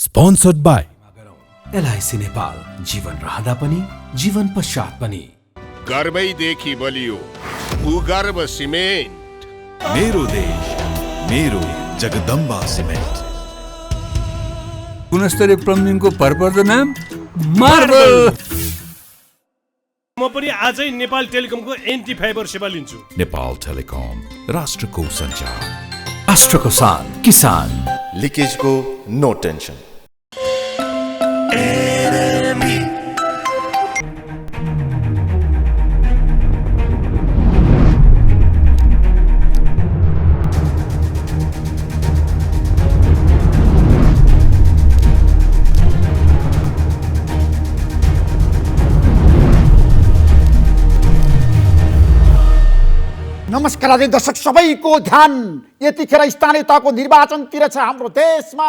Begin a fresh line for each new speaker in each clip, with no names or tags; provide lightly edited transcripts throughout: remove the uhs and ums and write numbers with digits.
Sponsored by
LIC Nepal, जीवन रहँदा पनि जीवन पश्चात पनि।
गर्वैदेखि बलियो भूगर्भ सिमेन्ट।
मेरो देश मेरो जगदम्बा सिमेन्ट।
गुणस्तरीय प्लम्बिङको भरपर्दो नाम मार्बल।
म पनि आजै नेपाल टेलिकमको एन्टी फाइबर सेवा लिन्छु।
नेपाल टेलिकम, राष्ट्रको सञ्चार,
राष्ट्रको शान, किसान।
लिकेजको नो टेन्सन।
नमस्कार आदरणीय दर्शक सबैको ध्यान यतिखेर स्थानीय तहको निर्वाचनतिर छ। हाम्रो देशमा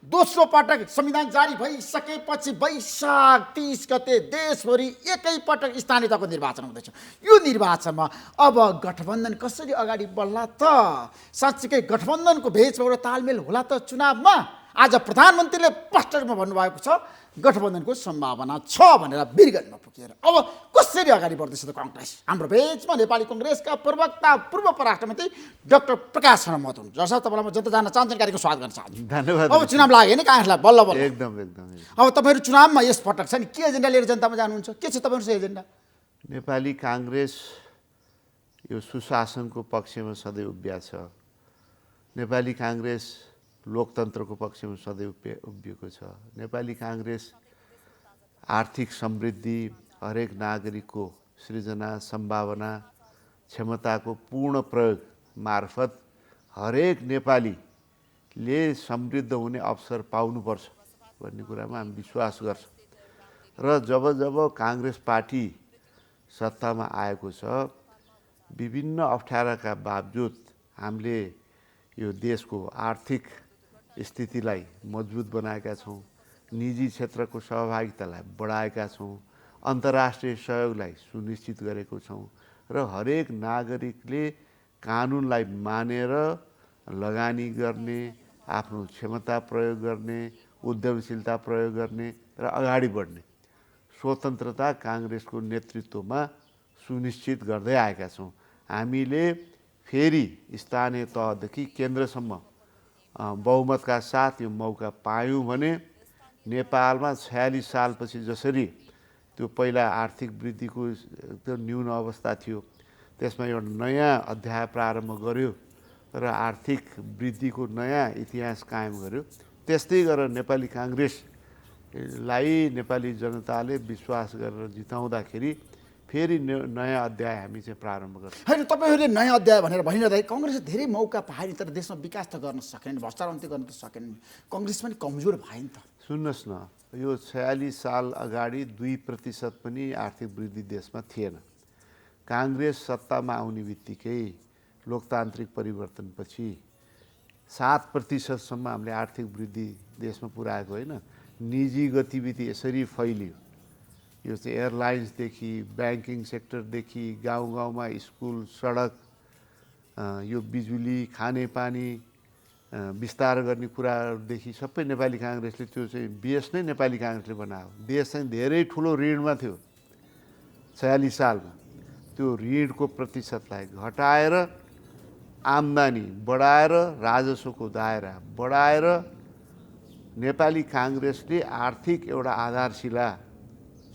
दोस्रो पटक संविधान जारी भइसकेपछि वैशाख 30 गते देशभरि एकैपटक स्थानीय तहको निर्वाचन हुँदैछ। यो निर्वाचनमा अब गठबन्धन कसरी अगाडि बढ्ला त? साँच्चीकै गठबन्धनको भेषमा एउटा तालमेल होला त चुनावमा? आज प्रधानमन्त्रीले स्पष्ट रूपमा भन्नुभएको छ गठबन्धनको सम्भावना छ भनेर वीरगन्जमा पुगेर। अब कसरी अगाडि बढ्दैछ त कांग्रेस? हाम्रो भेषमा नेपाली कांग्रेसका प्रवक्ता पूर्व परराष्ट्र मन्त्री डाक्टर प्रकाश शर्मा महतो हुनुहुन्छ। जसमा तपाईँलाई म जता जान चाहन्छु कार्यक्रम स्वागत गर्न चाहन्छु।
धन्यवाद।
अब चुनाव लाग्यो नि कांग्रेसलाई बल्ल बल्ल।
एकदम।
अब तपाईँहरू चुनावमा यस पटक छ नि के एजेन्डा लिएर जनतामा जानुहुन्छ? के छ तपाईँहरूको एजेन्डा?
नेपाली कांग्रेस यो सुशासनको पक्षमा सधैँ उभिया छ। नेपाली कांग्रेस लोकतन्त्रको पक्षमा सधैँ उभिएको छ। नेपाली कांग्रेस आर्थिक समृद्धि, हरेक नागरिकको सृजना, सम्भावना, क्षमताको पूर्ण प्रयोग मार्फत हरेक नेपालीले समृद्ध हुने अवसर पाउनुपर्छ भन्ने कुरामा हामी विश्वास गर्छौँ। र जब जब कांग्रेस पार्टी सत्तामा आएको छ, विभिन्न अप्ठ्याराका बावजुद हामीले यो देशको आर्थिक स्थितिलाई मजबुत बनाएका छौँ, निजी क्षेत्रको सहभागितालाई बढाएका छौँ, अन्तर्राष्ट्रिय सहयोगलाई सुनिश्चित गरेको छौँ र हरेक नागरिकले कानुनलाई मानेर लगानी गर्ने, आफ्नो क्षमता प्रयोग गर्ने, उद्यमशीलता प्रयोग गर्ने र अगाडि बढ्ने स्वतन्त्रता कांग्रेसको नेतृत्वमा सुनिश्चित गर्दै आएका छौँ। हामीले फेरि स्थानीय तहदेखि केन्द्रसम्म बहुमतका साथ यो मौका पायौँ भने नेपालमा 46 सालपछि जसरी त्यो पहिला आर्थिक वृद्धिको त्यो न्यून अवस्था थियो, त्यसमा एउटा नयाँ अध्याय प्रारम्भ गर्यो र आर्थिक वृद्धिको नयाँ इतिहास कायम गर्यो। त्यस्तै गरेर नेपाली कांग्रेसलाई नेपाली जनताले विश्वास गरेर जिताउँदाखेरि फेरि नयाँ अध्याय हामी चाहिँ प्रारम्भ गर्छौँ।
होइन, तपाईँहरूले नयाँ अध्याय भनेर भनिरहँदा कांग्रेसले धेरै मौका पाए तर देशमा विकास त गर्न सकेन, भ्रष्टाचार गर्न त सकेन। कांग्रेस पनि कमजोर भयो नि त।
सुन्नुहोस् न, यो 46 साल अगाडि 2% पनि आर्थिक वृद्धि देशमा थिएन। कांग्रेस सत्तामा आउने बित्तिकै लोकतान्त्रिक परिवर्तनपछि 7%सम्म हामीले आर्थिक वृद्धि देशमा पुर्याएको होइन। निजी गतिविधि यसरी फैलियो। यो चाहिँ एयरलाइन्सदेखि, ब्याङ्किङ सेक्टरदेखि, गाउँ गाउँमा स्कुल, सडक, यो बिजुली, खानेपानी विस्तार गर्ने कुराहरूदेखि सबै नेपाली कांग्रेसले त्यो चाहिँ बेस नै नेपाली कांग्रेसले बनायो। देश चाहिँ धेरै ठुलो ऋणमा थियो 46 सालमा। त्यो ऋणको प्रतिशतलाई घटाएर आम्दानी बढाएर राजस्वको दायरा बढाएर नेपाली कांग्रेसले आर्थिक एउटा आधारशिला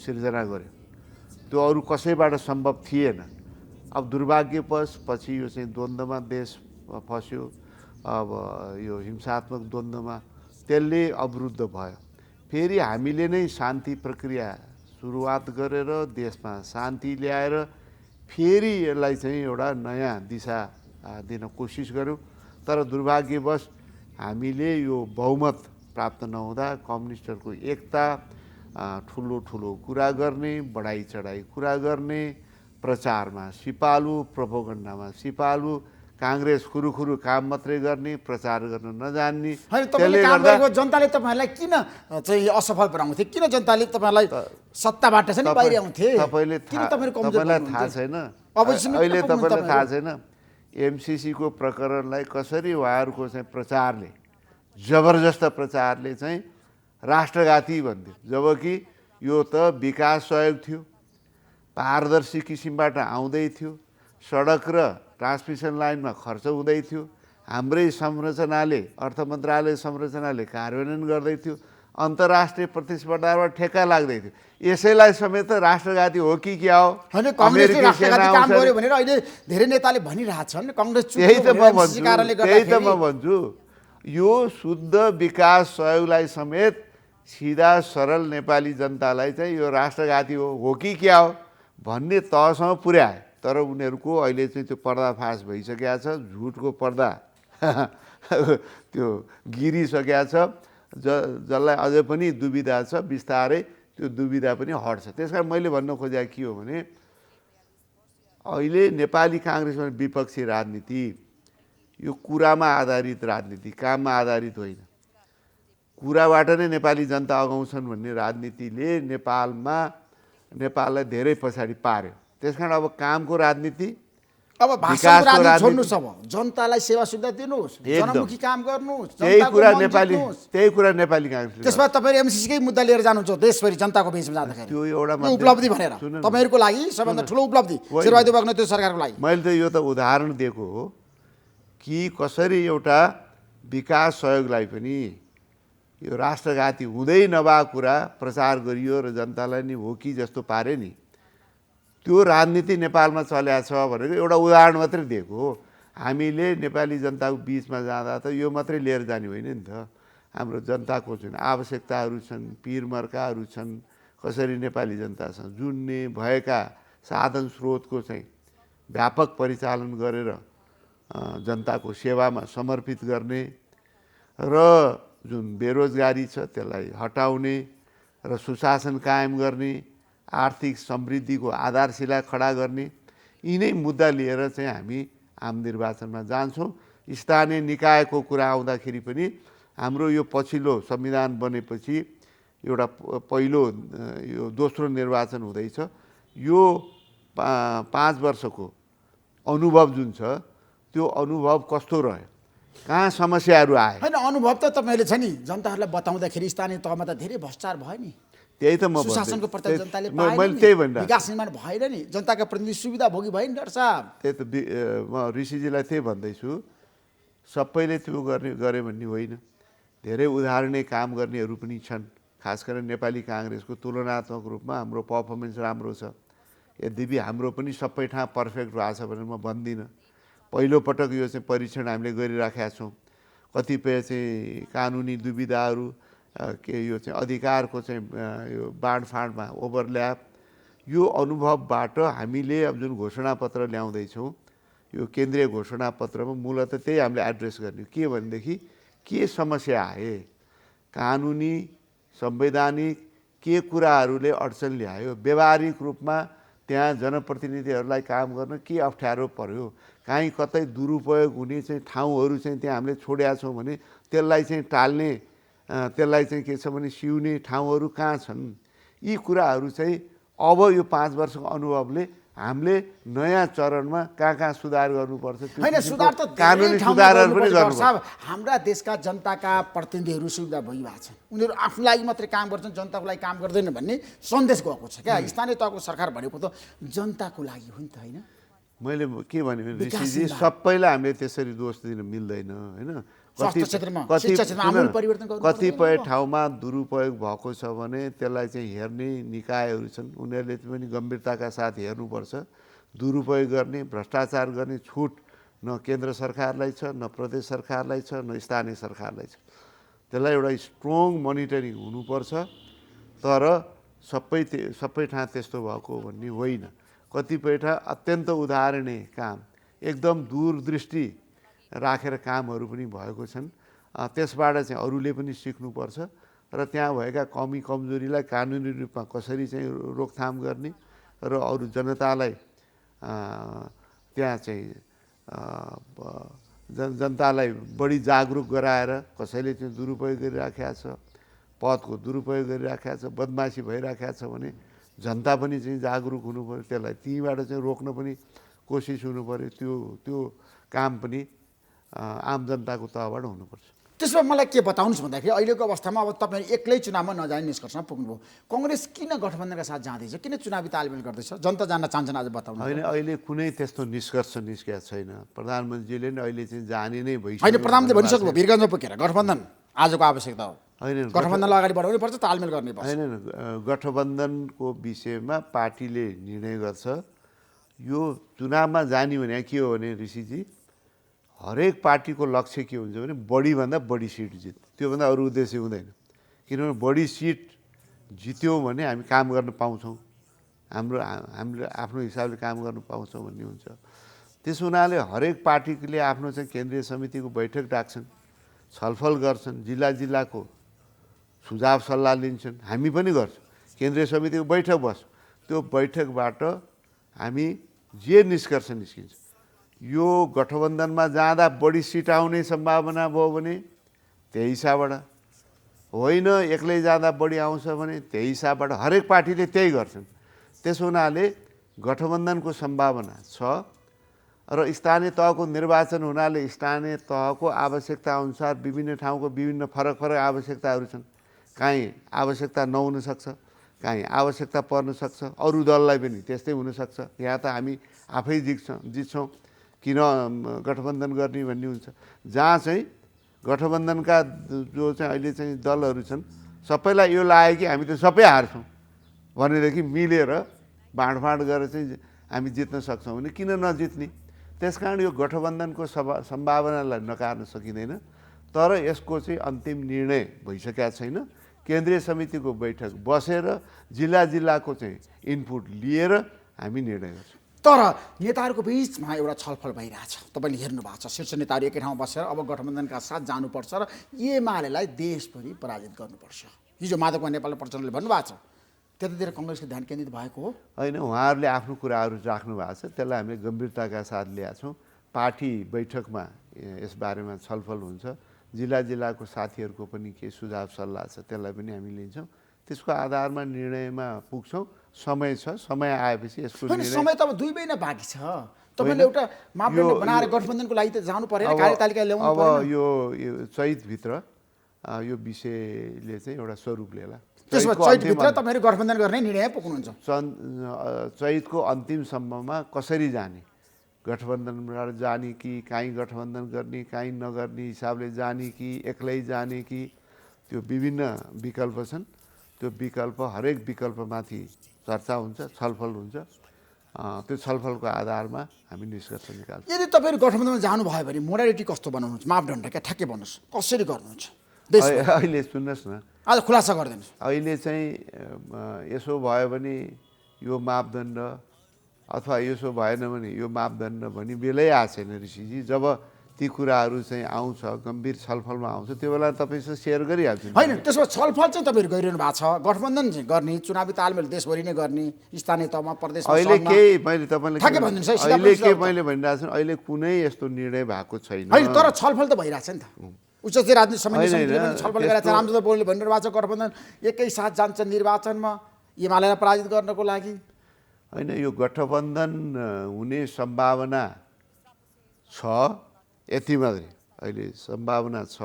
सिर्जना गर्यो। त्यो अरू कसैबाट सम्भव थिएन। अब दुर्भाग्यवश पछि यो चाहिँ द्वन्द्वमा देश फस्यो। अब यो हिंसात्मक द्वन्द्वमा त्यसले अवरुद्ध भयो। फेरि हामीले नै शान्ति प्रक्रिया सुरुवात गरेर देशमा शान्ति ल्याएर फेरि यसलाई चाहिँ एउटा नयाँ दिशा दिन कोसिस गऱ्यौँ। तर दुर्भाग्यवश हामीले यो बहुमत प्राप्त नहुँदा कम्युनिस्टहरूको एकता, ठुलो कुरा गर्ने, बढाइ चढाइ कुरा गर्ने, प्रचारमा सिपालु, प्रोपोगन्डामा सिपालु, कांग्रेस खुरुखुरु काम मात्रै गर्ने, प्रचार गर्न नजान्ने।
त्यसले गर्दा जनताले तपाईँहरूलाई किन चाहिँ असफल बनाउँथे? किन जनताले तपाईँलाई सत्ताबाट चाहिँ बाहिर आउँथे?
तपाईँलाई थाहा छैन? अहिले तपाईँलाई थाहा छैन एमसीसी को प्रकरणलाई कसरी उहाँहरूको चाहिँ प्रचारले, जबरजस्त प्रचारले चाहिँ राष्ट्रघाती भन्थ्यो, जबकि यो त विकास सहयोग थियो, पारदर्शी किसिमबाट आउँदै थियो, सडक र ट्रान्समिसन लाइनमा खर्च हुँदै थियो, हाम्रै संरचनाले अर्थ मन्त्रालय संरचनाले कार्यान्वयन गर्दै थियो, अन्तर्राष्ट्रिय प्रतिस्पर्धाबाट ठेक्का लाग्दै थियो। यसैलाई समेत राष्ट्रघाती हो कि क्या हो?
होइन, कङ्ग्रेसले राष्ट्रघाती काम गर्यो भनेर अहिले धेरै नेताले भनिरहेछन्। कङ्ग्रेस
त्यही त म भन्छु,
कारणले
त्यही त
गर्दाखेरि
म भन्छु, यो शुद्ध विकास सहयोगलाई समेत सिधा सरल नेपाली जनतालाई चाहिँ यो राष्ट्रघाती हो कि क्या हो भन्ने तहसम्म पुर्याए। तर उनीहरूको अहिले चाहिँ त्यो पर्दाफास भइसकेको छ, झुटको पर्दा त्यो गिरिसकेको छ, जसलाई अझै पनि दुविधा छ, बिस्तारै त्यो दुविधा पनि हट्छ। त्यस कारण मैले भन्न खोजेको के हो भने अहिले नेपाली काङ्ग्रेसमा विपक्षी राजनीति यो कुरामा आधारित राजनीति, काममा आधारित होइन। कुराबाट नै नेपाली जनता अगाउँछन् भन्ने राजनीतिले नेपाललाई धेरै पछाडि पार्यो। त्यस कारण अब कामको राजनीति,
अब भाषणको राजनीति छोड्नुहोस्, अब जनतालाई सेवा सुविधा दिनुहोस्, जनमुखी काम गर्नुहोस्,
त्यही कुरा नेपाली काङ्ग्रेस।
त्यसमा तपाईहरु एमसीसीकै मुद्दा लिएर जानुहुन्छ देशभरि जनताको बीचमा जाँदाखेरि
त्यो एउटा
उपलब्धि भनेर तपाईहरुको लागि सबभन्दा ठुलो उपलब्धि शेरबहादुर देउवा त्यो सरकारको लागि।
मैले त यो त उदाहरण दिएको हो कि कसरी एउटा विकास सहयोगलाई पनि यो राष्ट्रघाती हुँदै नभएको कुरा प्रचार गरियो र जनतालाई नि हो कि जस्तो पारे नि। त्यो राजनीति नेपालमा चलेको छ भनेको एउटा उदाहरण मात्रै दिएको हो। हामीले नेपाली जनताको बिचमा जाँदा त यो मात्रै लिएर जाने होइन नि त। हाम्रो जनताको जुन आवश्यकताहरू छन्, पिरमर्काहरू छन्, कसरी नेपाली जनतासँग जुन्ने भएका साधन स्रोतको चाहिँ व्यापक परिचालन गरेर जनताको सेवामा समर्पित गर्ने र जुन बेरोजगारी छ त्यसलाई हटाउने र सुशासन कायम गर्ने, आर्थिक समृद्धिको आधारशिला खडा गर्ने, यिनै मुद्दा लिएर चाहिँ हामी आम निर्वाचनमा जान्छौँ। स्थानीय निकायको कुरा आउँदाखेरि पनि हाम्रो यो पछिल्लो संविधान बनेपछि एउटा पहिलो यो दोस्रो निर्वाचन हुँदैछ। यो 5 वर्षको अनुभव जुन छ त्यो अनुभव कस्तो रह्यो, कहाँ समस्याहरू आए?
हैन, अनुभव त तपाईले छ नि जनताहरूलाई बताउँदाखेरि स्थानीय तहमा त धेरै भ्रष्टाचार भयो नि।
त्यही त म
सुशासनको प्रत्यक्ष जनताले
मैले त्यही भनिरहेको।
विकास निर्माण भएन नि, जनताका प्रतिनिधि सुविधा भोगी भयो नि डाक्टर साहब।
त्यही त म ऋषिजीलाई त्यही भन्दैछु, सबैले त्यो गरे भन्ने होइन। धेरै उदाहरणीय काम गर्नेहरू पनि छन्। खास गरेर नेपाली काङ्ग्रेसको तुलनात्मक रूपमा हाम्रो पर्फर्मेन्स राम्रो छ। यद्यपि हाम्रो पनि सबै ठाउँ पर्फेक्ट भएको छ भनेर म भन्दिनँ। पहिलोपटक यो चाहिँ परीक्षण हामीले गरिराखेका छौँ। कतिपय चाहिँ कानुनी दुविधाहरू के यो चाहिँ अधिकारको चाहिँ यो बाँडफाँडमा ओभरल्याप, यो अनुभवबाट हामीले अब जुन घोषणापत्र ल्याउँदैछौँ, यो केन्द्रीय घोषणापत्रमा मूलतः त्यही हामीले एड्रेस गर्ने। के भनेदेखि के समस्या आए, कानुनी संवैधानिक के कुराहरूले अडचन ल्यायो, व्यावहारिक रूपमा त्यहाँ जनप्रतिनिधिहरूलाई काम गर्न के अप्ठ्यारो पर्यो, काहीँ कतै दुरुपयोग हुने चाहिँ ठाउँहरू चाहिँ त्यहाँ हामीले छोडेका छौँ भने त्यसलाई चाहिँ टाल्ने, त्यसलाई चाहिँ के छ भने सिउने ठाउँहरू कहाँ छन्, यी कुराहरू चाहिँ अब यो 5 वर्षको अनुभवले हामीले नयाँ चरणमा कहाँ सुधार गर्नुपर्छ,
हैन, सुधार त
कानुनी सुधारहरू पनि गर्नुपर्छ।
हाम्रा देशका जनताका प्रतिनिधिहरू सुविधा भइरहेको छन्, उनीहरू आफ्नो लागि मात्रै काम गर्छन्, जनताको लागि काम गर्दैन भन्ने सन्देश गएको छ क्या। स्थानीय तहको सरकार भनेको त जनताको लागि हो नि त, होइन?
मैले के भने ऋषिजी, सबैलाई हामीले त्यसरी दोष दिन मिल्दैन, होइन? कतिपय ठाउँमा दुरुपयोग भएको छ भने त्यसलाई चाहिँ हेर्ने निकायहरू छन्, उनीहरूले पनि गम्भीरताका साथ हेर्नुपर्छ। दुरुपयोग गर्ने, भ्रष्टाचार गर्ने छुट न केन्द्र सरकारलाई छ, न प्रदेश सरकारलाई छ, न स्थानीय सरकारलाई छ। त्यसलाई एउटा स्ट्रङ मोनिटरिङ हुनुपर्छ। तर सबै ठाउँ त्यस्तो भएको भन्ने होइन। कतिपय ठाउँ अत्यन्त उदाहरणीय काम, एकदम दूरदृष्टि राखेर कामहरू पनि भएको छन्। त्यसबाट चाहिँ अरूले पनि सिक्नुपर्छ र त्यहाँ भएका कमी कमजोरीलाई कानुनी रूपमा कसरी चाहिँ रोकथाम गर्ने र अरू जनतालाई त्यहाँ चाहिँ जनतालाई बढी जागरुक गराएर कसैले चाहिँ दुरुपयोग गरिराखेको छ, पदको दुरुपयोग गरिराखेको छ, बदमासी भइराखेको छ भने जनता पनि चाहिँ जागरुक हुनु पऱ्यो, त्यसलाई त्यहीँबाट चाहिँ रोक्न पनि कोसिस हुनु पऱ्यो। त्यो काम पनि आम जनताको तहबाट हुनुपर्छ।
त्यसमा मलाई के बताउनुहोस् भन्दाखेरि अहिलेको अवस्थामा अब तपाईँ एक्लै चुनावमा नजाने निष्कर्षमा पुग्नुभयो। कङ्ग्रेस किन गठबन्धनका साथ जाँदैछ, किन चुनावी तालमेल गर्दैछ, जनता जान्न चाहन्छन् आज बताउनु।
होइन, अहिले कुनै त्यस्तो निष्कर्ष निस्केको छैन। प्रधानमन्त्रीले नै अहिले चाहिँ जाने नै भइसक्यो।
होइन, प्रधानमन्त्री भनिसक्नुभयो वीरगन्जमा पुगेर गठबन्धन आजको आवश्यकता हो,
होइन,
गठबन्धनलाई अगाडि बढाउनै पर्छ, तालमेल गर्ने पर्छ।
होइन, गठबन्धनको विषयमा पार्टीले निर्णय गर्छ। यो चुनावमा जाने भने के हो भने ऋषिजी, हरेक पार्टीको लक्ष्य के हुन्छ भने बढीभन्दा बढी सिट जित, त्योभन्दा अरू उद्देश्य हुँदैन। किनभने बढी सिट जित्यौँ भने हामी काम गर्न पाउँछौँ, हामीले आफ्नो हिसाबले काम गर्न पाउँछौँ भन्ने हुन्छ। त्यसो हुनाले हरेक पार्टीले आफ्नो चाहिँ केन्द्रीय समितिको बैठक डाक्छन्, छलफल गर्छन्, जिल्लाको सुझाव सल्लाह लिन्छन्, हामी पनि गर्छौँ। केन्द्रीय समितिको बैठक बस्छ, त्यो बैठकबाट हामी जे निष्कर्ष निस्किन्छ, यो गठबन्धनमा जाँदा बढी सिट आउने सम्भावना भयो भने त्यही हिसाबबाट, होइन एक्लै जाँदा बढी आउँछ भने त्यही हिसाबबाट हरेक पार्टीले त्यही गर्छन्। त्यसो हुनाले गठबन्धनको सम्भावना छ र स्थानीय तहको निर्वाचन हुनाले स्थानीय तहको आवश्यकता अनुसार विभिन्न ठाउँको विभिन्न फरक आवश्यकताहरू छन्। काहीँ आवश्यकता नहुन सक्छ, काहीँ आवश्यकता पर्न सक्छ, अरू दललाई पनि त्यस्तै हुनसक्छ। यहाँ त हामी आफै जित्छौँ, किन गठबन्धन गर्ने भन्ने हुन्छ। जहाँ चाहिँ गठबन्धनका जो चाहिँ अहिले चाहिँ दलहरू छन् सबैलाई यो लाग्यो कि हामी त सबै हार्छौँ भनेदेखि मिलेर बाँडफाँड गरेर चाहिँ हामी जित्न सक्छौँ भने किन नजित्ने। त्यसकारण यो गठबन्धनको सम्भावनालाई नकार्न सकिँदैन। तर यसको चाहिँ अन्तिम निर्णय भइसकेका छैन। केन्द्रीय समितिको बैठक बसेर जिल्लाको चाहिँ इनपुट लिएर हामी निर्णय गर्छौँ।
तर नेताहरूको बिचमा एउटा छलफल भइरहेछ, तपाईँले हेर्नु भएको छ। शीर्ष नेताहरू एकै ठाउँमा बसेर अब गठबन्धनका साथ जानुपर्छ र एमालेलाई देशभरि पराजित गर्नुपर्छ। हिजो माधव नेपाल प्रचण्डले भन्नुभएको छ, त्यतातिर कङ्ग्रेसको ध्यान केन्द्रित भएको हो।
होइन, उहाँहरूले आफ्नो कुराहरू राख्नु भएको छ, त्यसलाई हामीले गम्भीरताका साथ ल्याएको छौँ। पार्टी बैठकमा यसबारेमा छलफल हुन्छ, जिल्लाको साथीहरूको पनि केही सुझाव सल्लाह छ, त्यसलाई पनि हामी लिन्छौँ। त्यसको आधारमा निर्णयमा पुग्छौँ। समय छ, समय आएपछि यसको
समय त अब 2 महिना बाँकी छ। तपाईँले एउटा मापदण्ड बनाएर गठबन्धनको लागि त जानु परेन, कार्यतालिका ल्याउनु परेन।
अब यो चैतभित्र यो विषयले चाहिँ एउटा स्वरूप लिएला।
त्यसमा चैतभित्र तपाईँहरू गठबन्धन गर्ने निर्णय पुग्नुहुन्छ।
चैतको अन्तिमसम्ममा कसरी जाने, गठबन्धनबाट जाने कि काहीँ गठबन्धन गर्ने, काहीँ नगर्ने हिसाबले जाने कि एक्लै जाने कि, त्यो विभिन्न विकल्प छन्। त्यो विकल्प हरेक विकल्पमाथि चर्चा हुन्छ, छलफल हुन्छ। त्यो छलफलको आधारमा हामी निष्कर्ष निकाल्छौँ।
यदि तपाईँहरू गठबन्धनमा जानुभयो भने मोडालिटी कस्तो बनाउनुहुन्छ, मापदण्ड क्या ठ्याक्कै भन्नुहोस्, कसरी गर्नुहुन्छ?
अहिले सुन्नुहोस् न,
आज खुलासा गरिदिनुहोस्।
अहिले चाहिँ यसो भयो भने यो मापदण्ड अथवा यसो भएन भने यो मापदण्ड भनी बेलै आएको छैन ऋषिजी। जब ती कुराहरू चाहिँ आउँछ, गम्भीर छलफलमा आउँछ, त्यो बेला तपाईँसँग सेयर गरिहाल्छु।
होइन, त्यसमा छलफल चाहिँ तपाईँहरू गरिरहनु भएको छ, गठबन्धन चाहिँ गर्ने, चुनावी तालमेल देशभरि नै गर्ने, स्थानीय तहमा, प्रदेशमा।
अहिले केही मैले तपाईँलाई अहिले के मैले भनिरहेको छु, अहिले कुनै यस्तो निर्णय भएको छैन।
होइन, तर छलफल त भइरहेछ नि त। उच्च राजनीतिक समितिले छलफल गरेर रामचन्द्र पौडेलले भनिरहनु भएको छ गठबन्धन एकैसाथ जान्छ निर्वाचनमा एमालेलाई पराजित गर्नको लागि।
होइन, यो गठबन्धन हुने सम्भावना छ, यति मात्रै अहिले सम्भावना छ।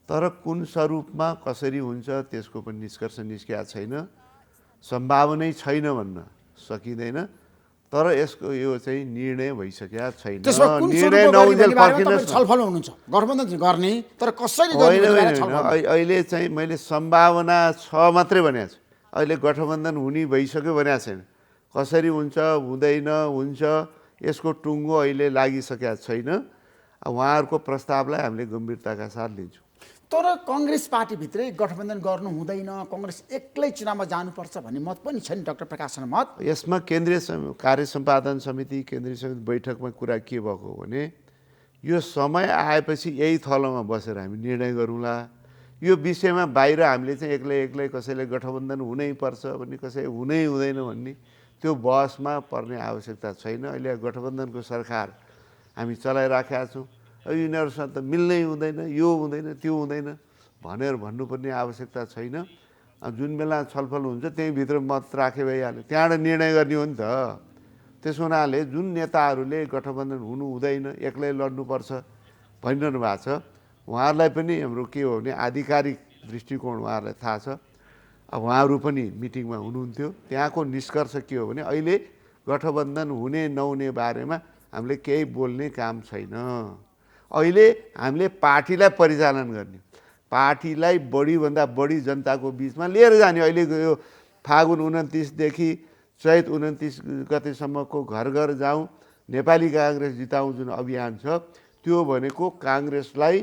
तर कुन स्वरूपमा कसरी हुन्छ त्यसको पनि निष्कर्ष निस्किएको छैन। सम्भावनै छैन भन्न सकिँदैन, तर यसको यो चाहिँ निर्णय भइसकेका छैन। निर्णय नहुन्जेल पर्खिनुहोस्,
छलफल हुनुहुन्छ गठबन्धन गर्ने, तर कसरी
गर्ने अहिले चाहिँ मैले सम्भावना छ मात्रै भनेको छु। अहिले गठबन्धन हुने भइसक्यो भनेको छैन। कसरी हुन्छ, हुँदैन, हुन्छ, यसको टुङ्गो अहिले लागिसकेका छैन। उहाँहरूको प्रस्तावलाई हामीले गम्भीरताका साथ लिन्छौँ।
तर कङ्ग्रेस पार्टीभित्रै गठबन्धन गर्नु हुँदैन, कङ्ग्रेस एक्लै चुनावमा जानुपर्छ भन्ने मत पनि छ नि डाक्टर प्रकाशन मत।
यसमा केन्द्रीय कार्य सम्पादन समिति, केन्द्रीय समिति बैठकमा कुरा के भएको हो भने यो समय आएपछि यही थलोमा बसेर हामी निर्णय गरौँला। यो विषयमा बाहिर हामीले चाहिँ एक्लै कसैले गठबन्धन हुनैपर्छ भन्ने, कसै हुनै हुँदैन भन्ने त्यो बहसमा पर्ने आवश्यकता छैन। अहिले गठबन्धनको सरकार हामी चलाइराखेका छौँ। यिनीहरूसँग त मिल्नै हुँदैन, यो हुँदैन, त्यो हुँदैन भनेर भन्नुपर्ने आवश्यकता छैन। जुन बेला छलफल हुन्छ त्यही भित्र मत राखे भइहाल्यो, त्यहाँबाट निर्णय गर्ने हो नि त। त्यसो हुनाले जुन नेताहरूले गठबन्धन हुनु हुँदैन, एक्लै लड्नुपर्छ भनिरहनु भएको छ, उहाँहरूलाई पनि हाम्रो के हो भने आधिकारिक दृष्टिकोण उहाँहरूलाई थाहा छ। अब उहाँहरू पनि मिटिङमा हुनुहुन्थ्यो। त्यहाँको निष्कर्ष के हो भने अहिले गठबन्धन हुने नहुने बारेमा हामीले केही बोल्ने काम छैन। अहिले हामीले पार्टीलाई परिचालन गर्ने, पार्टीलाई बढीभन्दा बढी जनताको बिचमा लिएर जाने। अहिले यो फागुन 29देखि चैत 29 गतेसम्मको घर घर जाउँ नेपाली काङ्ग्रेस जिताउँ जुन अभियान छ, त्यो भनेको काङ्ग्रेसलाई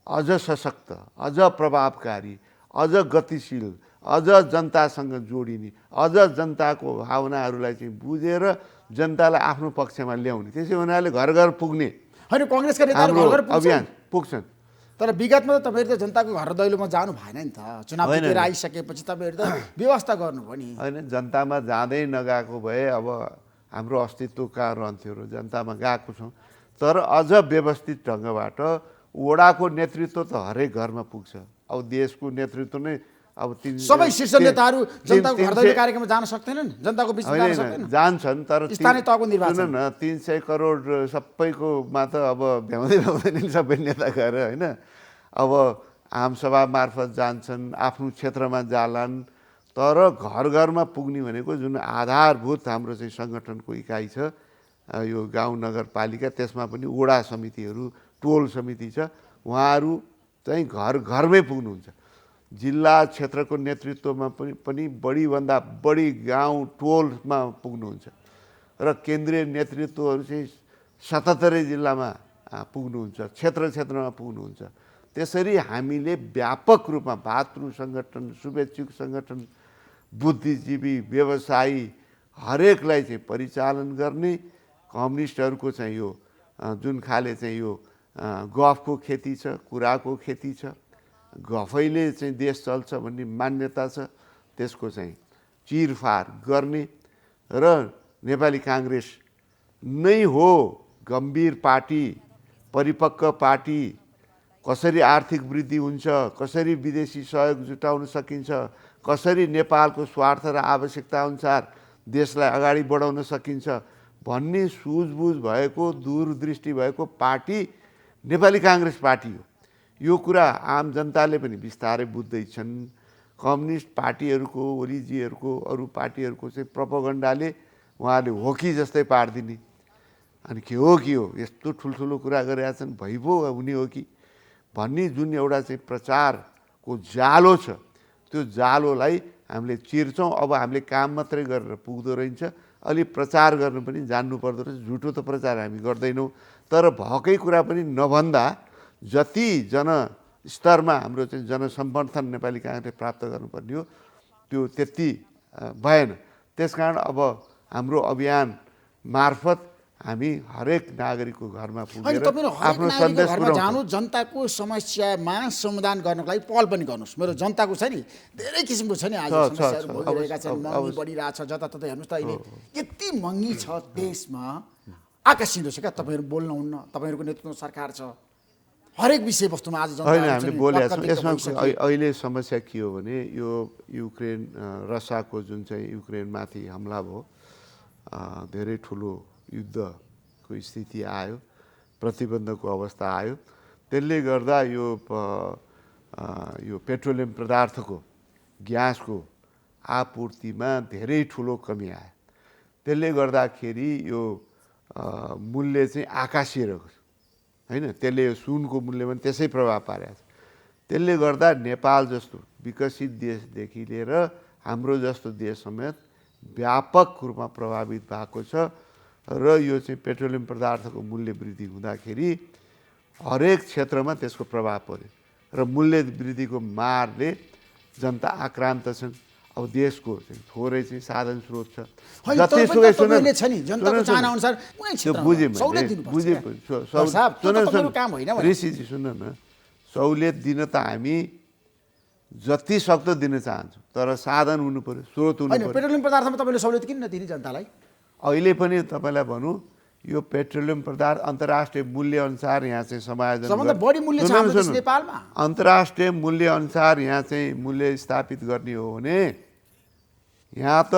अझ सशक्त, अझ प्रभावकारी, अझ गतिशील, अझ जनतासँग जोडिने, अझ जनताको भावनाहरूलाई चाहिँ बुझेर जनतालाई आफ्नो पक्षमा ल्याउने, त्यसै हुनाले घर घर पुग्ने
होइन कङ्ग्रेसका नेताहरू
हाम्रो
घर घर
अभियान
पुग्छन्।
पुग्छन्।
तर विगतमा त तपाईँहरू त जनताको घर दैलोमा जानु भएन नि त। चुनाव जितेर आइसकेपछि तपाईँहरू त व्यवस्था गर्नुभयो नि।
होइन, जनतामा जाँदै नगएको भए अब हाम्रो अस्तित्व कहाँ रहन्थ्यो र जनतामा गएको छौँ। तर अझ व्यवस्थित ढङ्गबाट वडाको नेतृत्व त हरेक घरमा पुग्छ। अब देशको नेतृत्व नै अब
सबै शीर्ष नेताहरू जनताको घर दैलो कार्यक्रममा जान सक्दैनन्, जनताको बिचमा जान सक्दैनन्।
जान्छन्, तर
स्थानीय तहको निर्वाचन
सुन न 300 करोड सबैकोमा त अब भ्याउँदैन सबै नेता गएर होइन। अब आमसभा मार्फत जान्छन्, आफ्नो क्षेत्रमा जालान्, तर घर घरमा पुग्ने भनेको जुन आधारभूत हाम्रो चाहिँ सङ्गठनको इकाइ छ, यो गाउँ नगरपालिका, त्यसमा पनि वडा समितिहरू, टोल समिति छ, उहाँहरू चाहिँ घर घरमै पुग्नुहुन्छ। जिल्ला क्षेत्रको नेतृत्वमा पनि बढीभन्दा बढी गाउँ टोलमा पुग्नुहुन्छ र केन्द्रीय नेतृत्वहरू चाहिँ 77 जिल्लामा पुग्नुहुन्छ, क्षेत्रमा पुग्नुहुन्छ। त्यसरी हामीले व्यापक रूपमा भातृ सङ्गठन, शुभेच्छुक सङ्गठन, बुद्धिजीवी, व्यवसायी हरेकलाई चाहिँ परिचालन गर्ने। कम्युनिस्टहरूको चाहिँ यो जुन खाले चाहिँ यो गफको खेती छ, कुराको खेती छ, गफैले चाहिँ देश चल्छ भन्ने मान्यता छ, त्यसको चाहिँ चिरफार गर्ने र नेपाली काङ्ग्रेस नै हो गम्भीर पार्टी, परिपक्व पार्टी, कसरी आर्थिक वृद्धि हुन्छ, कसरी विदेशी सहयोग जुटाउन सकिन्छ, कसरी नेपालको स्वार्थ र आवश्यकता अनुसार देशलाई अगाडि बढाउन सकिन्छ भन्ने सुझबुझ भएको, दूरदृष्टि भएको पार्टी नेपाली काङ्ग्रेस पार्टी हो। यो कुरा आम जनताले पनि बिस्तारै बुझ्दैछन्। कम्युनिस्ट पार्टीहरूको, ओलिजीहरूको, अरू पार्टीहरूको चाहिँ प्रोपोगन्डाले उहाँले हो कि जस्तै पारिदिने, अनि के हो यस्तो ठुल्ठुलो कुरा गरेका छन्, भइपो हुने हो कि भन्ने जुन एउटा चाहिँ प्रचारको जालो छ, त्यो जालोलाई हामीले चिर्छौँ। अब हामीले काम मात्रै गरेर पुग्दो रहेछ, अलि प्रचार गर्न पनि जान्नु पर्दो रहेछ। झुटो त प्रचार हामी गर्दैनौँ, तर भएकै कुरा पनि नभन्दा जति जनस्तरमा हाम्रो चाहिँ जनसमर्थन नेपाली काङ्ग्रेसले प्राप्त गर्नुपर्ने हो त्यो त्यति भएन। त्यसकारण अब हाम्रो अभियान मार्फत हामी हरेक नागरिकको घरमा पुगेर आफ्नो सन्देश
जानु, जनताको समस्यामा समाधान गर्नको लागि पहल पनि गर्नुहोस्। मेरो जनताको छ नि धेरै किसिमको छ नि, आज समस्याहरू भइरहेका छन्, महँगी बढिरहेछ, जताततै हेर्नुहोस् त अहिले यति महँगी छ देशमा, आकाशिँदो छ क्या। तपाईँहरू बोल्नुहुन्न, तपाईँहरूको नेतृत्वमा सरकार छ, हरेक विषयवस्तुमा आज जनता
होइन हामीले बोलेका छौँ। यसमा अहिले समस्या के हो भने यो युक्रेन रसियाको जुन चाहिँ युक्रेनमाथि हमला भयो, धेरै ठुलो युद्धको स्थिति आयो, प्रतिबन्धको अवस्था आयो। त्यसले गर्दा यो पेट्रोलियम पदार्थको, ग्यासको आपूर्तिमा धेरै ठुलो कमी आयो। त्यसले गर्दाखेरि यो मूल्य चाहिँ आकाशिएर गयो होइन। त्यसले यो सुनको मूल्यमा त्यसै प्रभाव पारेको छ। त्यसले गर्दा नेपाल जस्तो विकसित देशदेखि लिएर हाम्रो जस्तो देश समेत व्यापक रूपमा प्रभावित भएको छ र यो चाहिँ पेट्रोलियम पदार्थको मूल्य वृद्धि हुँदाखेरि हरेक क्षेत्रमा त्यसको प्रभाव पर्यो र मूल्य वृद्धिको मारले जनता आक्रान्त छन्। अब देशको चाहिँ थोरै चाहिँ साधन स्रोत छ, जतिसुकै ऋषिजी सुन न, सहुलियत दिन त हामी जति सक्दो दिन चाहन्छौँ, तर साधन हुनु पर्यो, स्रोत हुनु पर्यो।
पेट्रोलियम पदार्थमा तपाईँले सहुलियत किन नदिने जनतालाई?
अहिले पनि तपाईँलाई भनौँ यो पेट्रोलियम पदार्थ अन्तर्राष्ट्रिय मूल्य अनुसार यहाँ चाहिँ समायोजन,
बढी मूल्य छ हाम्रो नेपालमा।
अन्तर्राष्ट्रिय मूल्य अनुसार यहाँ चाहिँ मूल्य स्थापित गर्ने हो भने यहाँ त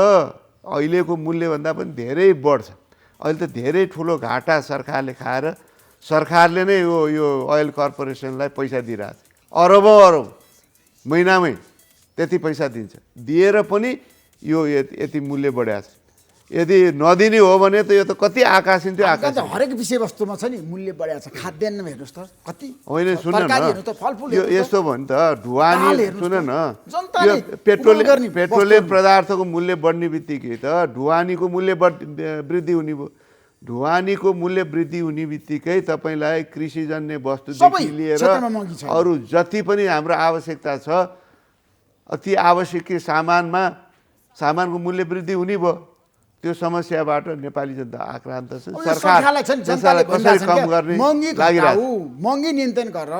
अहिलेको मूल्यभन्दा पनि धेरै बढ्छ। अहिले त धेरै ठुलो घाटा सरकारले खाएर सरकारले नै यो ओइल कर्पोरेसनलाई पैसा दिइरहेछ, अरबौँ अरब महिनामै त्यति पैसा दिन्छ, दिएर पनि यो यति मूल्य बढाएको छ। यदि नदिने हो भने त यो त कति आकाशिन थियो आकाश।
हरेक विषयवस्तुमा छ नि मूल्य बढाएको छ। खाद्यान्नमा हेर्नुहोस् त कति
होइन, सुन न,
तरकारीहरू त फलफुल
यो यस्तो भयो नि त ढुवानी,
दाल हेर्नुहोस्
सुन
त।
न,
जनताले
यो पेट्रोलियम
वस्तुहरू।
पदार्थको मूल्य बढ्ने बित्तिकै त ढुवानीको मूल्य वृद्धि हुने भयो। ढुवानीको मूल्य वृद्धि हुने बित्तिकै तपाईँलाई कृषिजन्य वस्तुदेखि
सबै
लिएर
क्षेत्रमा महँगी छ।
अरू जति पनि हाम्रो आवश्यकता छ अति आवश्यकीय सामानको मूल्य वृद्धि हुने भयो। त्यो समस्याबाट नेपाली जनता आक्रान्त छ।
सरकारलाई चाहिँ जनताले
कसरी कम गर्ने
महँगी
लागिरहेको
घटाऊ, महँगी नियन्त्रण गर,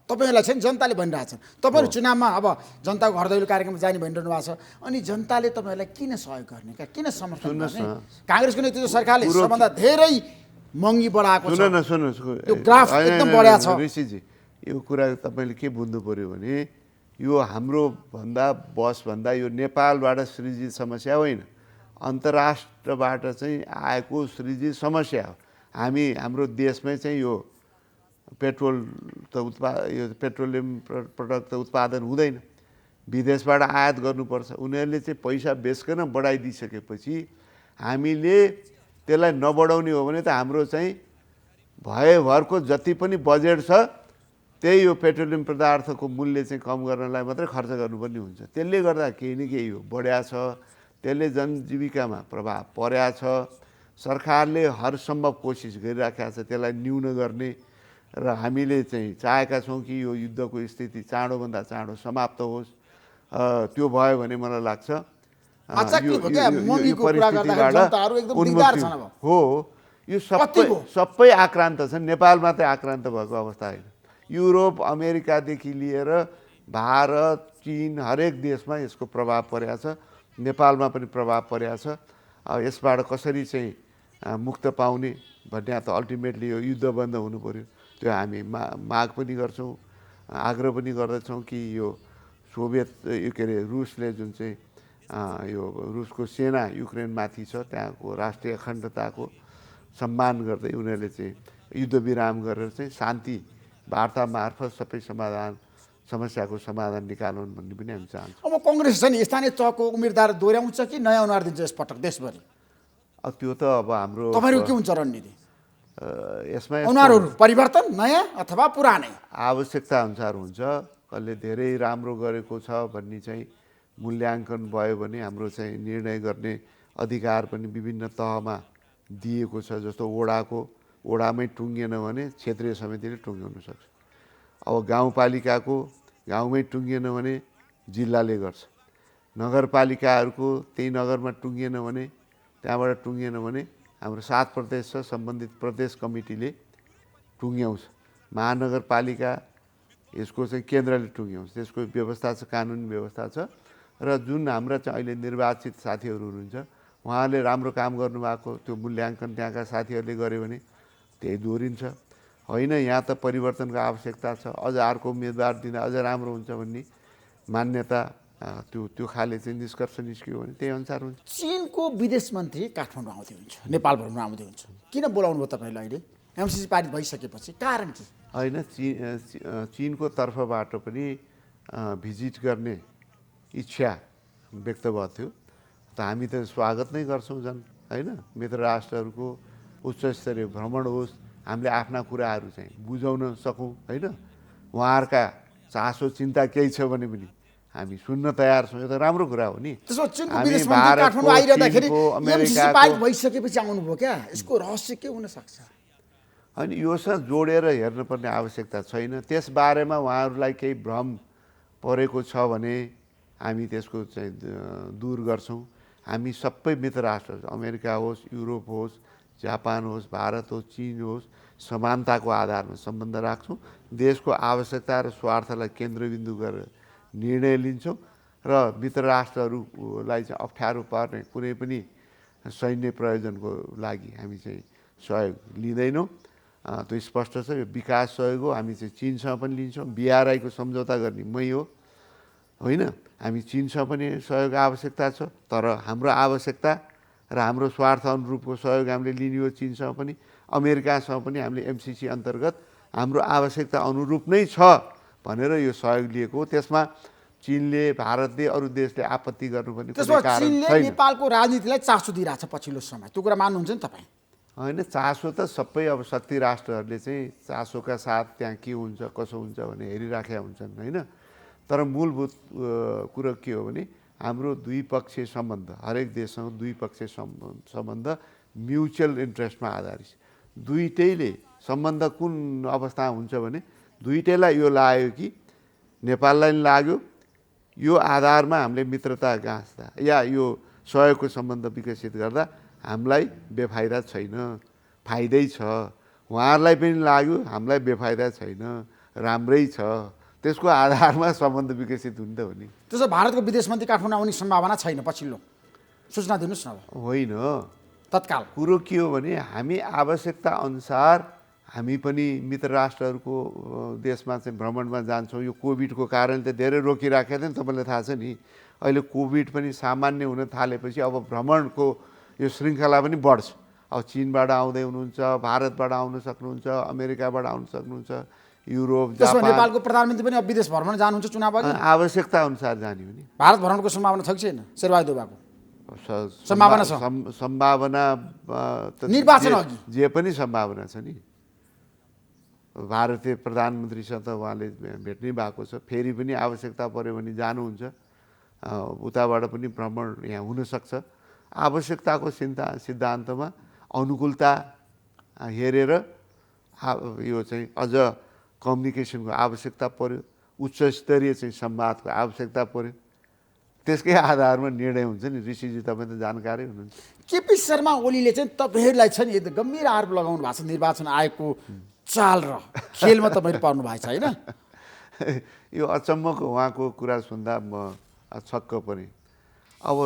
तपाईँहरूलाई चाहिँ जनताले भनिरहेछन्। तपाईँहरू चुनावमा अब जनताको घर दैलो कार्यक्रममा जाने भनिरहनु भएको छ, अनि जनताले तपाईँहरूलाई किन सहयोग गर्ने, किन समर्थन गर्ने? काङ्ग्रेसको नेतृत्व सरकारले सबभन्दा धेरै महँगी बढाएको छ।
सुन्नुहोस्,
यो ग्राफ एकदम बढ्या छ।
ऋषिजी, यो कुरा तपाईँले के बुझ्नु पर्यो भने यो हाम्रो भन्दा यो नेपालबाट सृजित समस्या होइन, अन्तर्राष्ट्रबाट चाहिँ आएको सृजित समस्या हो। हाम्रो देशमै चाहिँ यो पेट्रोलियम प्रडक्ट त उत्पादन हुँदैन, विदेशबाट आयात गर्नुपर्छ। उनीहरूले चाहिँ पैसा बेचकन बढाइदिइसकेपछि हामीले त्यसलाई नबढाउने हो भने त हाम्रो चाहिँ भयभरको जति पनि बजेट छ त्यही यो पेट्रोलियम पदार्थको मूल्य चाहिँ कम गर्नलाई मात्रै खर्च गर्नुपर्ने हुन्छ। त्यसले गर्दा केही न केही हो बढ्या छ, त्यसले जनजीविकामा प्रभाव पर्या छ। सरकारले हरसम्भव कोसिस गरिराखेको छ त्यसलाई न्यून गर्ने, र हामीले चाहिँ चाहेका छौँ कि यो युद्धको स्थिति चाँडोभन्दा चाँडो समाप्त होस्। त्यो भयो भने मलाई लाग्छ हो यो सबै आक्रान्त छन्। नेपाल मात्रै आक्रान्त भएको अवस्था होइन, युरोप अमेरिकादेखि लिएर भारत चीन हरेक देशमा यसको प्रभाव परेको छ, नेपालमा पनि प्रभाव परेको छ। यसबाट कसरी चाहिँ मुक्त पाउने भन्ने त अल्टिमेटली यो युद्ध बन्द हुनु पर्यो। त्यो हामी माग पनि गर्छौँ, आग्रह पनि गर्दछौँ कि यो रुसले जुन चाहिँ यो रुसको सेना युक्रेनमाथि छ त्यहाँको राष्ट्रिय अखण्डताको सम्मान गर्दै उनीहरूले चाहिँ युद्ध विराम गरेर चाहिँ शान्ति वार्ता मार्फत सबै समस्याको समाधान निकाल्नु भन्ने पनि हामी चाहन्छौँ।
अब कङ्ग्रेस छ नि स्थानीय तहको उम्मेदवार दोहोऱ्याउँछ कि नयाँ अनुहार दिन्छ यसपटक देशभरि?
त्यो त अब हाम्रो
तपाईँहरूको के हुन्छ रणनीति?
यसमा
अनुहारहरू परिवर्तन नयाँ अथवा पुरानै?
आवश्यकता अनुसार हुन्छ। कसले धेरै राम्रो गरेको छ भन्ने चाहिँ मूल्याङ्कन भयो भने हाम्रो चाहिँ निर्णय गर्ने अधिकार पनि विभिन्न तहमा दिएको छ। जस्तो वडामै टुङ्गिएन भने क्षेत्रीय समितिले टुङ्ग्याउन सक्छ। अब गाउँपालिकाको गाउँमै टुङ्गिएन भने जिल्लाले गर्छ। नगरपालिकाहरूको त्यही नगरमा टुङ्गिएन भने त्यहाँबाट टुङ्गिएन भने हाम्रो 7 प्रदेश छ, सम्बन्धित प्रदेश कमिटीले टुङ्ग्याउँछ। महानगरपालिका यसको चाहिँ केन्द्रले टुङ्ग्याउँछ। त्यसको व्यवस्था छ, कानुनी व्यवस्था छ। र जुन हाम्रा चाहिँ अहिले निर्वाचित साथीहरू हुनुहुन्छ उहाँहरूले राम्रो काम गर्नुभएको त्यो मूल्याङ्कन त्यहाँका साथीहरूले गर्यो भने त्यही दोहोरिन्छ। होइन, यहाँ त परिवर्तनको आवश्यकता छ, अझ अर्को उम्मेदवार दिँदा अझ राम्रो हुन्छ भन्ने मान्यता त्यो खाले चाहिँ निष्कर्ष निस्क्यो भने त्यही अनुसार हुन्छ।
चीनको विदेश मन्त्री काठमाडौँ आउँदै हुन्छ, नेपाल भ्रमण आउँदै हुन्छ, किन बोलाउनु भयो तपाईँले अहिले एमसिसी पारित भइसकेपछि? कारण के?
होइन, चीनको तर्फबाट पनि भिजिट गर्ने इच्छा व्यक्त भएको थियो। त हामी त स्वागत नै गर्छौँ झन्, होइन? मित्र राष्ट्रहरूको उच्च स्तरीय भ्रमण होस्, हामीले आफ्ना कुराहरू चाहिँ बुझाउन सकौँ, होइन? उहाँहरूका चासो चिन्ता केही छ भने पनि हामी सुन्न तयार छौँ। यो त राम्रो कुरा हो नि।
त्यसो चीनको विदेश मन्त्री काठमाडौँ आइरहँदाखेरि एमसिसी पारित भइसकेपछि आउनुभयो क्या? यसको रहस्य के हुन सक्छ?
होइन, योसँग जोडेर हेर्नुपर्ने आवश्यकता छैन। त्यसबारेमा उहाँहरूलाई केही भ्रम परेको छ भने हामी त्यसको चाहिँ दूर गर्छौँ। हामी सबै मित्र राष्ट्रहरू, अमेरिका होस्, युरोप होस्, जापान होस्, भारत होस्, चीन होस्, समानताको आधारमा सम्बन्ध राख्छौँ। देशको आवश्यकता र स्वार्थलाई केन्द्रबिन्दु गरेर निर्णय लिन्छौँ र मित्र राष्ट्रहरूलाई चाहिँ अप्ठ्यारो पार्ने कुनै पनि सैन्य प्रयोजनको लागि हामी चाहिँ सहयोग लिँदैनौँ। त्यो स्पष्ट छ। यो विकास सहयोग हो। हामी चाहिँ चीनसँग पनि लिन्छौँ। BRI को सम्झौता गर्ने मै हो, होइन? हामी चीनसँग पनि सहयोग आवश्यकता छ, तर हाम्रो आवश्यकता र हाम्रो स्वार्थ अनुरूपको सहयोग हामीले लिने हो चीनसँग पनि। अमेरिकासँग पनि हामीले एमसिसी अन्तर्गत हाम्रो आवश्यकता अनुरूप नै छ भनेर यो सहयोग लिएको हो। त्यसमा चीनले, भारतले, अरू देशले आपत्ति गर्नु पनि कुनै
त्यसमा
कारण
चीनले
छैन।
नेपालको राजनीतिलाई चासो दिइरहेछ पछिल्लो समय, त्यो कुरा मान्नुहुन्छ नि तपाईँ?
होइन, चासो त सबै अब शक्ति राष्ट्रहरूले चाहिँ चासोका साथ त्यहाँ के हुन्छ कसो हुन्छ भने हेरिराखेका हुन्छन् होइन। तर मूलभूत कुरो के हो भने हाम्रो द्विपक्षीय सम्बन्ध, हरेक देशसँग द्विपक्षीय सम्बन्ध म्युचुअल इन्ट्रेस्टमा आधारित। दुईटैले सम्बन्ध कुन अवस्थामा हुन्छ भने दुईटैलाई यो लाग्यो कि नेपाललाई पनि लाग्यो यो आधारमा हामीले मित्रता गाँच्दा या यो सहयोगको सम्बन्ध विकसित गर्दा हामीलाई बेफाइदा छैन, फाइदै छ। उहाँहरूलाई पनि लाग्यो हामीलाई बेफाइदा छैन, राम्रै छ। त्यसको आधारमा सम्बन्ध विकसित हुन्छ हो नि।
त्यसो भारतको विदेश मन्त्री काठमाडौँ आउने सम्भावना छैन पछिल्लो सूचना दिनुहोस् न।
होइन,
तत्काल
कुरो के हो भने हामी आवश्यकता अनुसार हामी पनि मित्र राष्ट्रहरूको देशमा चाहिँ भ्रमणमा जान्छौँ। यो कोभिडको कारणले त धेरै रोकिराखेको थियो नि, तपाईँलाई थाहा छ नि। अहिले कोभिड पनि सामान्य हुन थालेपछि अब भ्रमणको यो श्रृङ्खला पनि बढ्छ। अब चीनबाट आउँदै हुनुहुन्छ, भारतबाट आउन सक्नुहुन्छ, अमेरिकाबाट आउन सक्नुहुन्छ, युरोप,
त्यसमा
जापान।
नेपालको प्रधानमन्त्री पनि अब विदेश भ्रमण जानुहुन्छ चुनाव अघि?
आवश्यकता अनुसार जाने हो नि।
भारत भ्रमणको सम्भावना छ कि छैन शेरबहादुर देउवाको? सम्भावना छ।
सम्भावना
निर्वाचन अघि
जे पनि सम्भावना छ नि। भारतीय प्रधानमन्त्रीसँग त उहाँले भेट्नै भएको छ। फेरि पनि आवश्यकता पऱ्यो भने जानुहुन्छ। उताबाट पनि भ्रमण यहाँ हुनसक्छ। आवश्यकताको सिद्धान्तमा अनुकूलता हेरेर यो चाहिँ अझ कम्युनिकेसनको आवश्यकता पऱ्यो, उच्च स्तरीय चाहिँ संवादको आवश्यकता पऱ्यो। त्यसकै आधारमा निर्णय हुन्छ नि। ऋषिजी तपाईँ त जानकारै हुनुहुन्छ।
केपी शर्मा ओलीले चाहिँ तपाईँहरूलाई छ नि गम्भीर आरोप लगाउनु भएको छ निर्वाचन आयोगको चाल र खेलमा तपाईँहरू पर्नु भएको छ होइन?
यो अचम्मको उहाँको कुरा सुन्दा म छक्क परेँ। अब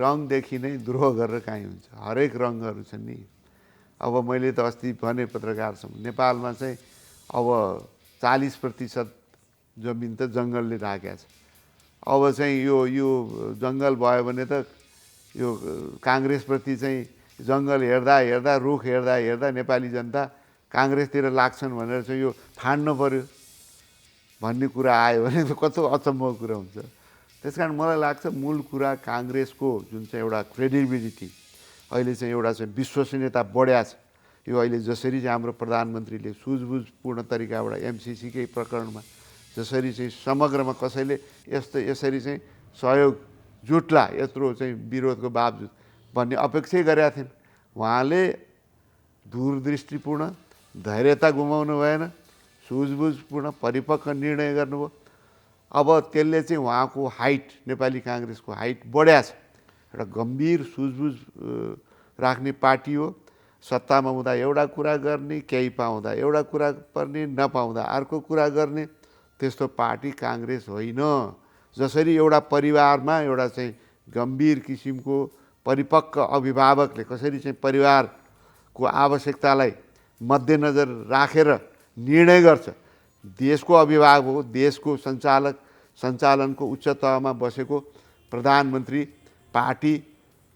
रङदेखि नै द्रोह गरेर काहीँ हुन्छ। हरेक रङहरू छन् नि। अब मैले त अस्ति भने पत्रकारसँग नेपालमा चाहिँ अब 40% जमिन त जङ्गलले ढाकेको छ। अब चाहिँ यो जङ्गल भयो भने त यो काङ्ग्रेसप्रति चाहिँ जङ्गल हेर्दा हेर्दा रुख हेर्दा हेर्दा नेपाली जनता काङ्ग्रेसतिर लाग्छन् भनेर चाहिँ यो फाड्नु पर्यो भन्ने कुरा आयो भने कस्तो अचम्मको कुरा हुन्छ। त्यस कारण मलाई लाग्छ मूल कुरा काङ्ग्रेसको जुन चाहिँ एउटा क्रेडिबिलिटी अहिले चाहिँ एउटा चाहिँ विश्वसनीयता बढ्या छ। यो अहिले जसरी चाहिँ हाम्रो प्रधानमन्त्रीले सुझबुझपूर्ण तरिकाबाट एमसिसीकै प्रकरणमा जसरी चाहिँ समग्रमा कसैले यसरी चाहिँ सहयोग जुट्ला यत्रो चाहिँ विरोधको बावजुद भन्ने अपेक्षै गरेका थिएन। उहाँले दूरदृष्टिपूर्ण धैर्यता गुमाउनु भएन, सुझबुझपूर्ण परिपक्व निर्णय गर्नुभयो। अब त्यसले चाहिँ उहाँको हाइट, नेपाली काङ्ग्रेसको हाइट बढ्या छ। एउटा गम्भीर सुझबुझ राख्ने पार्टी हो। सत्तामा हुँदा एउटा कुरा गर्ने, केही पाउँदा एउटा कुरा पर्ने, नपाउँदा अर्को कुरा गर्ने, त्यस्तो पार्टी काङ्ग्रेस होइन। जसरी एउटा परिवारमा एउटा चाहिँ गम्भीर किसिमको परिपक्व अभिभावकले कसरी चाहिँ परिवारको आवश्यकतालाई मध्यनजर राखेर निर्णय गर्छ, देशको अभिभावक हो, देशको सञ्चालनको उच्च तहमा बसेको प्रधानमन्त्री पार्टी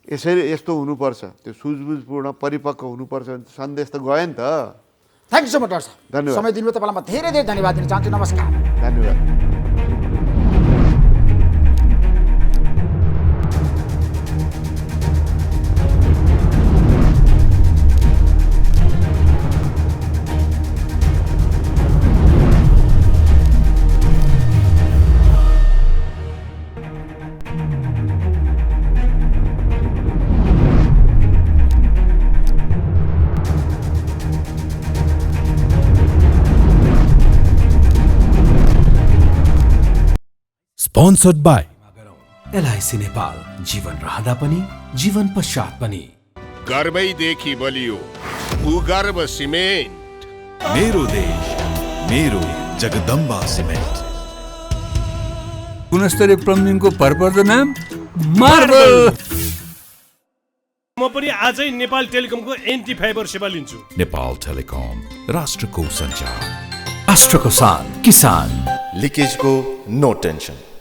यस्तो हुनुपर्छ, त्यो सुझबुझपूर्ण परिपक्व हुनुपर्छ भने सन्देश त गयो नि त।
Thank you so much doctor साहब।
धन्यवाद।
समय दिनुभयो तपाईँलाई म धेरै धेरै धन्यवाद दिन चाहन्छु। नमस्कार।
धन्यवाद।
Sponsored by
एलआइसी नेपाल, जीवन रहँदा पनि जीवन पश्चात पनि।
गर्वैदेखि बलियो भूगर्भ सिमेन्ट।
मेरो देश मेरो जगदम्बा सिमेन्ट।
गुणस्तरीय प्लम्बिङको भरपर्दो नाम मार्बल।
म पनि आजै नेपाल टेलिकमको एन्टी फाइबर सेवा लिन्छु।
नेपाल टेलिकम, राष्ट्रको सञ्चार।
राष्ट्रको शान, किसान।
लिकेजको नो टेन्सन।